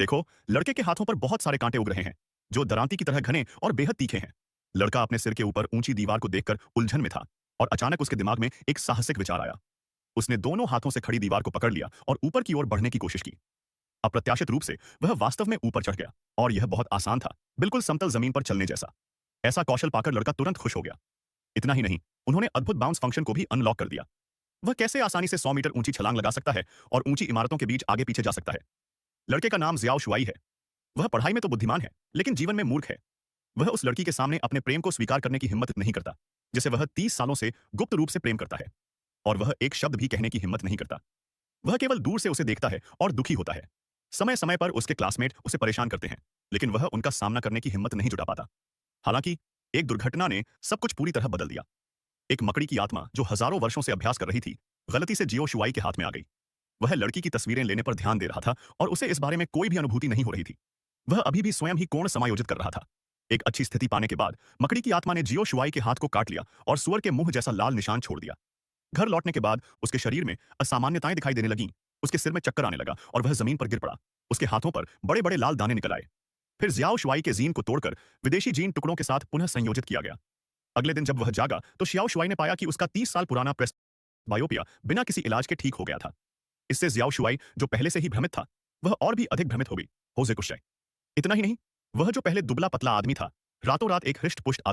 देखो, लड़के के हाथों पर बहुत सारे कांटे उग रहे हैं, जो दरांती की तरह घने और बेहद तीखे हैं। लड़का अपने सिर के ऊपर ऊंची दीवार को देखकर उलझन में था और अचानक उसके दिमाग में एक साहसिक विचार आया। उसने दोनों हाथों से खड़ी दीवार को पकड़ लिया और ऊपर की ओर बढ़ने की कोशिश की। अप्रत्याशित रूप से वह वास्तव में ऊपर चढ़ गया और यह बहुत आसान था, बिल्कुल समतल जमीन पर चलने जैसा। ऐसा कौशल पाकर लड़का तुरंत खुश हो गया। इतना ही नहीं, उन्होंने अद्भुत बाउंस फंक्शन को भी अनलॉक कर दिया। वह कैसे आसानी से 100 मीटर ऊंची छलांग लगा सकता है और ऊंची इमारतों के बीच आगे पीछे जा सकता है। लड़के का नाम जियाओ शुआई है। वह पढ़ाई में तो बुद्धिमान है, लेकिन जीवन में मूर्ख है। वह उस लड़की के सामने अपने प्रेम को स्वीकार करने की हिम्मत नहीं करता, जिसे वह 30 सालों से गुप्त रूप से प्रेम करता है। और वह एक शब्द भी कहने की हिम्मत नहीं करता। वह केवल दूर से उसे देखता है और दुखी होता है। समय समय पर उसके क्लासमेट उसे परेशान करते हैं, लेकिन वह उनका सामना करने की हिम्मत नहीं जुटा पाता। हालांकि एक दुर्घटना ने सब कुछ पूरी तरह बदल दिया। एक मकड़ी की आत्मा जो हजारों वर्षों से अभ्यास कर रही थी, गलती से जियो शुआई के हाथ में आ गई। वह लड़की की तस्वीरें लेने पर ध्यान दे रहा था और उसे इस बारे में कोई भी अनुभूति नहीं हो रही थी। वह अभी भी स्वयं ही कोण समायोजित कर रहा था। एक अच्छी स्थिति पाने के बाद मकड़ी की आत्मा ने जियो शुआई के हाथ को काट लिया और सुअर के मुंह जैसा लाल निशान छोड़ दिया। घर लौटने के बाद उसके शरीर में असामान्यताएं दिखाई देने लगीं। उसके सिर में चक्कर आने लगा और वह जमीन पर गिर पड़ा। उसके हाथों पर बड़े बड़े लाल दाने निकल आए। फिर जियाओ शुआई के जीन को तोड़कर विदेशी जीन टुकड़ों के साथ पुनः संयोजित किया गया। अगले दिन जब वह जागा तो जियाओ शुआई ने पाया कि उसका 30 साल पुराना प्रेस बायोपिया बिना किसी इलाज के ठीक हो गया था। इससे जियाओ शुआई, जो पहले से ही भ्रमित था, वह और भी अधिक भ्रमित हो गई। होजे कुशय। इतना ही नहीं, वह जो पहले दुबला पतला आदमी था, रातों रात एक हृष्ट पुष्ट आदमी